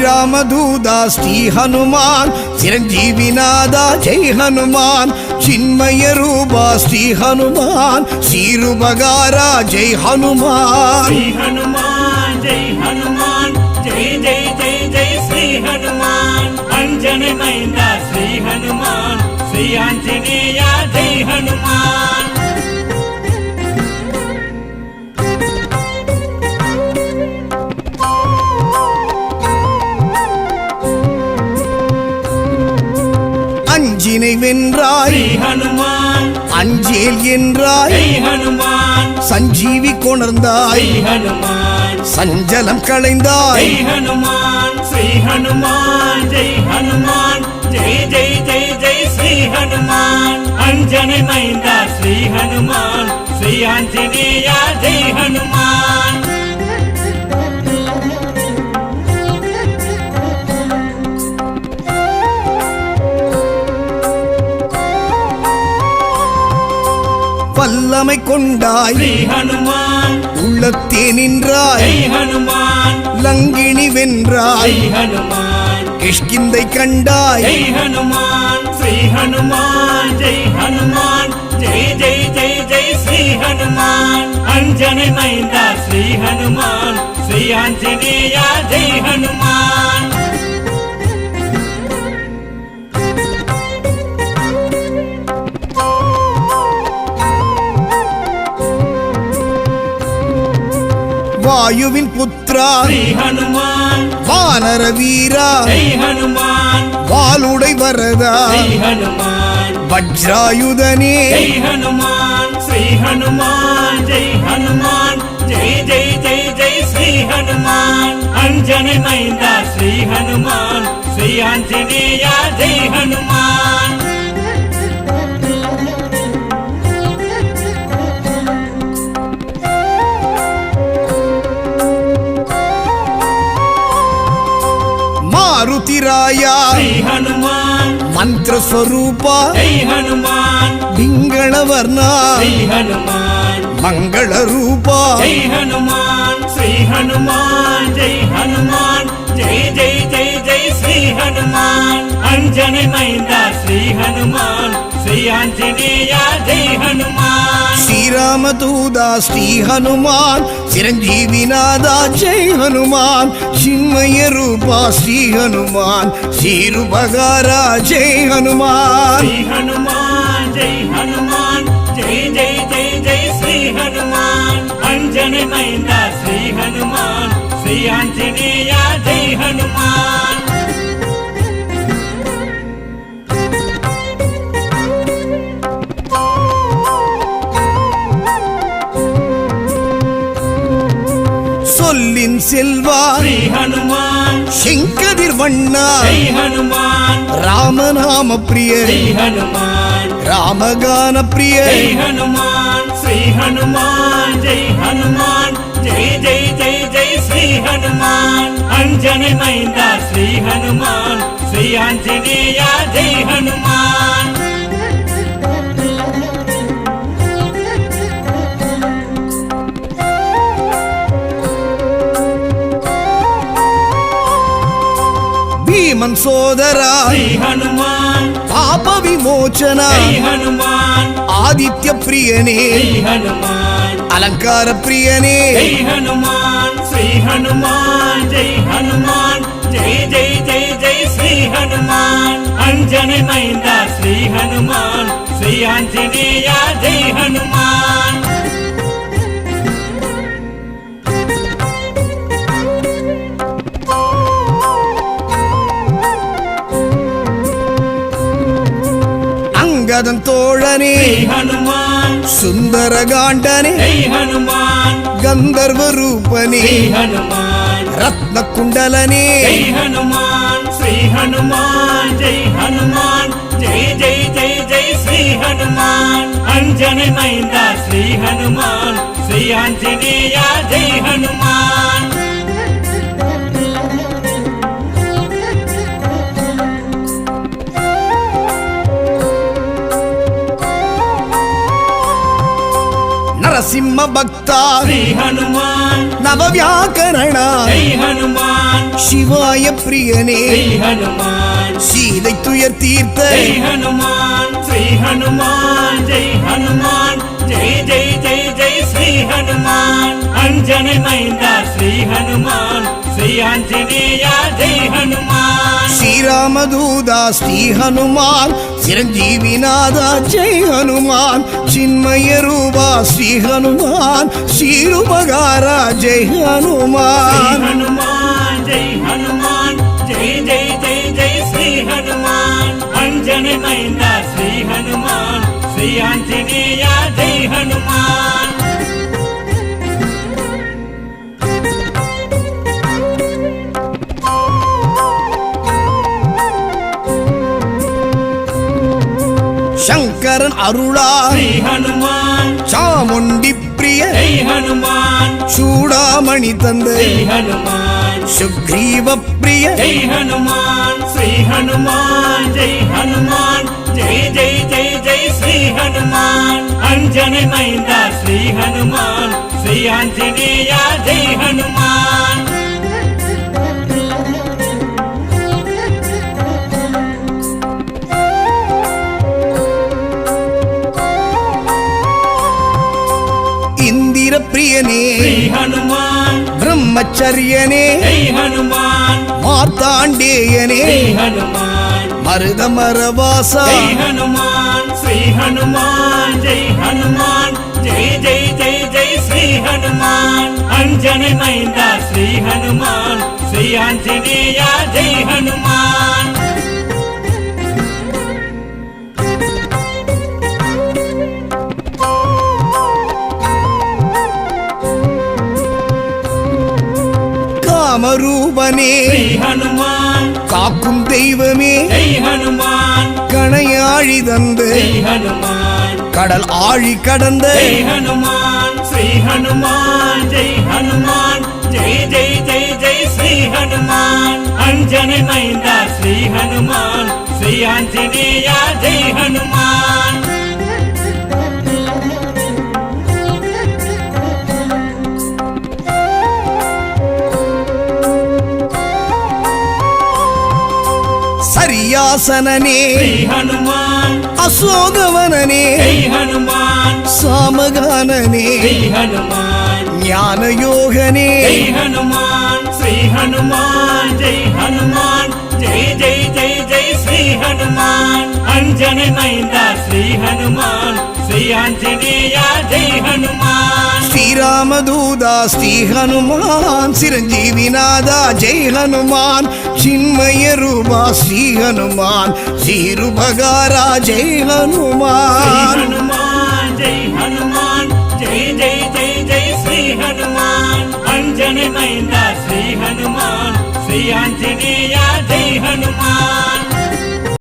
रामदूता श्री हनुमान चिरंजीवीनादा जय हनुमान चिन्मय रूपा श्री हनुमान श्रीरुपकारा जय हनुमान श्री हनुमान जय हनुमान जय जय जय जय श्री हनुमान अंजनी मैंदा श्री हनुमान श्री आंजनेय जय हनुमान அஞ்சினை வென்றாய் ஹனுமான் அஞ்சேல் என்றாய் ஹனுமான் சஞ்சீவி கொணர்ந்தாய் ஹனுமான் சஞ்சலம் களைந்தாய் ஹனுமான் ஸ்ரீ ஹனுமான் ஜெய் ஹனுமான் ஜெய் ஜெய் ஜெய் ஜெய் ஸ்ரீ ஹனுமான் அஞ்சனை மைந்தா ஸ்ரீ ஹனுமான் ஸ்ரீ ஆஞ்சநேய ஜெய் ஹனுமான் வல்லமை கொண்டாய் ஸ்ரீ ஹனுமான் உள்ளத்தே நின்றாய் ஹனுமான் லங்கினி வென்றாய் ஹனுமான் கிஷ்கிந்தை கண்டாய் ஜெய் ஹனுமான் ஸ்ரீ ஹனுமான் ஜெய் ஹனுமான் ஜெய் ஜெய் ஜெய் ஜெய் ஸ்ரீ ஹனுமான் அஞ்சனை மைந்தா ஸ்ரீ ஹனுமான் ஸ்ரீ ஆஞ்சநேய ஜெய் ஹனுமான் வாயுவின் புத்ரா ஸ்ரீ ஹனுமான் வானர வீரா ஜெய் ஹனுமான் வாளுடை வரதா ஸ்ரீ ஹனுமான் வஜ்ராயுதனே ஜெய் ஹனுமான் ஸ்ரீ ஹனுமான் ஜெய் ஹனுமான் ஜெய் ஜெய் ஜெய் ஜெய் ஸ்ரீ ஹனுமான் அஞ்சனை மைந்தா ஸ்ரீ ஹனுமான் ஸ்ரீ ஆஞ்சநேய ஜெய் ஹனுமான் மாருதிராயா ஸ்ரீ ஹனுமான் मंत्र स्वरूपा जय हनुमान पिंगल वर्णा श्री हनुमान मंगल रूपा जय हनुमान श्री हनुमान जय हनुमान जय जय जय जय श्री हनुमान अंजनी मैंदा श्री हनुमान श्री आंजनेय जय हनुमान श्री रामदूता श्री हनुमान चिरंजीवी नादा जय हनुमान चिन्मय रूपा श्री हनुमान श्री रूपकारा जय हनुमान श्री हनुमान जय हनुमान जय जय जय जय श्री हनुमान अंजनी मैंदा श्री हनुमान श्री आंजनेय जय हनुमान சொல்லின் செல்வா श्री हनुमान செங்கதிர் வண்ணா जय हनुमान ராமநாம பிரிய श्री हनुमान ராமகான பிரிய जय हनुमान श्री हनुमान जय हनुमान जय जय जय जय श्री हनुमान अंजनी मैंदा श्री हनुमान श्री आंजनेय जय हनुमान भीमन सोदरा श्री हनुमान पाप विमोचना जय हनुमान आदित्य प्रियने जय हनुमान अलंकार प्रियने जय हनुमान श्री हनुमान जय हनुमान जय जय जय जय श्री हनुमान अंजनी मैंदा श्री हनुमान श्री आंजनेय जय हनुमान अंगदन तोळने श्री हनुमान सुंदर गांडने जय हनुमान गंधर्व रूपने श्री हनुमान रत्न कुंडलने जय हनुमान श्री हनुमान जय हनुमान जय जय जय जय श्री శ్రీ హనుమాన్ అంజని మైంద శ్రీ హనుమాన్ శ్రీ ఆంజనేయ జై హనుమాన్ నరసింహ భక్త శ్రీ హనుమాన్ నవ వ్యాకరణ జై హనుమాన్ శివాయ ప్రియనే శ్రీ హనుమాన్ சீதை துயர் தீர்த்த జై హనుమాన్ శ్రీ హనుమాన్ జై హనుమాన్ జై జై జై జై శ్రీ హనుమాన్ అంజని మైంద శ్రీ హనుమాన్ శ్రీ ఆంజనేయ జై హనుమాన్ శ్రీరామదూదా శ్రీ హనుమాన్ చిరంజీవినాథ జై హనుమాన్ చిన్మయ రూపా శ్రీ హనుమాన్ శ్రీరుపగార జై శ్రీ హనుమాన్ హనుమాన్ జై హనుమాన్ జై జై జై జై శ్రీ హనుమాన్ అంజని మైంద శ్రీ హనుమాన్ శ్రీ ఆంజనేయ జై హనుమాన్ శంకరన్ అరుళా శ్రీ హనుమాన్ చాముండి ప్రియ జై హనుమాన్ చూడామణి తండ్రి శ్రీ హనుమాన్ సుగ్రీవ ప్రియ జై హనుమాన్ శ్రీ హనుమాన్ జై హనుమాన్ జై జై జై జై శ్రీ హనుమాన్ అంజని మైంద శ్రీ హనుమాన్ శ్రీ ఆంజనేయ జై హనుమాన్ ఇందిర ప్రియనే శ్రీ హనుమాన్ బ్రహ్మచర్యనే జై హనుమాన్ మార్తాండేయనే శ్రీ హనుమాన్ మరుదమరవాస జై హనుమాన్ శ్రీ హనుమాన్ జై హనుమాన్ జై జై జై జై శ్రీ హనుమాన్ అంజని మైంద శ్రీ హనుమాన్ శ్రీ ఆంజనేయ జై హనుమాన్ காமரூபனே శ్రీ హనుమాన్ காக்கும் தெய்வமே జై హనుమాన్ கணையாழி தந்து శ్రీ హనుమాన్ கடல் ஆழி கடந்த జై హనుమాన్ శ్రీ హనుమాన్ జై హనుమాన్ జై జై జై జై శ్రీ హనుమాన్ అంజని మైంద శ్రీ హనుమాన్ శ్రీ ఆంజనేయ జై హనుమాన్ சரியாசனனே శ్రీ హనుమాన్ அசோகவனனே జై హనుమాన్ சாமகானனே శ్రీ హనుమాన్ ஞானயோகனே జై హనుమాన్ శ్రీ హనుమాన్ జై హనుమాన్ జై జై జై జై శ్రీ హనుమాన్ అంజని మైంద శ్రీ హనుమాన్ శ్రీ ఆంజనేయ జై హనుమాన్ శ్రీరామదూదా శ్రీ హనుమాన్ చిరంజీవినాథ జై హనుమాన్ చిన్మయ రూపా శ్రీ హనుమాన్ శ్రీరుపగారా జై శ్రీ హనుమాన్ హనుమాన్ జై హనుమాన్ జై జై జై జై శ్రీ హనుమాన్ అంజని మైంద శ్రీ హనుమాన్ శ్రీ ఆంజనేయ జై హనుమాన్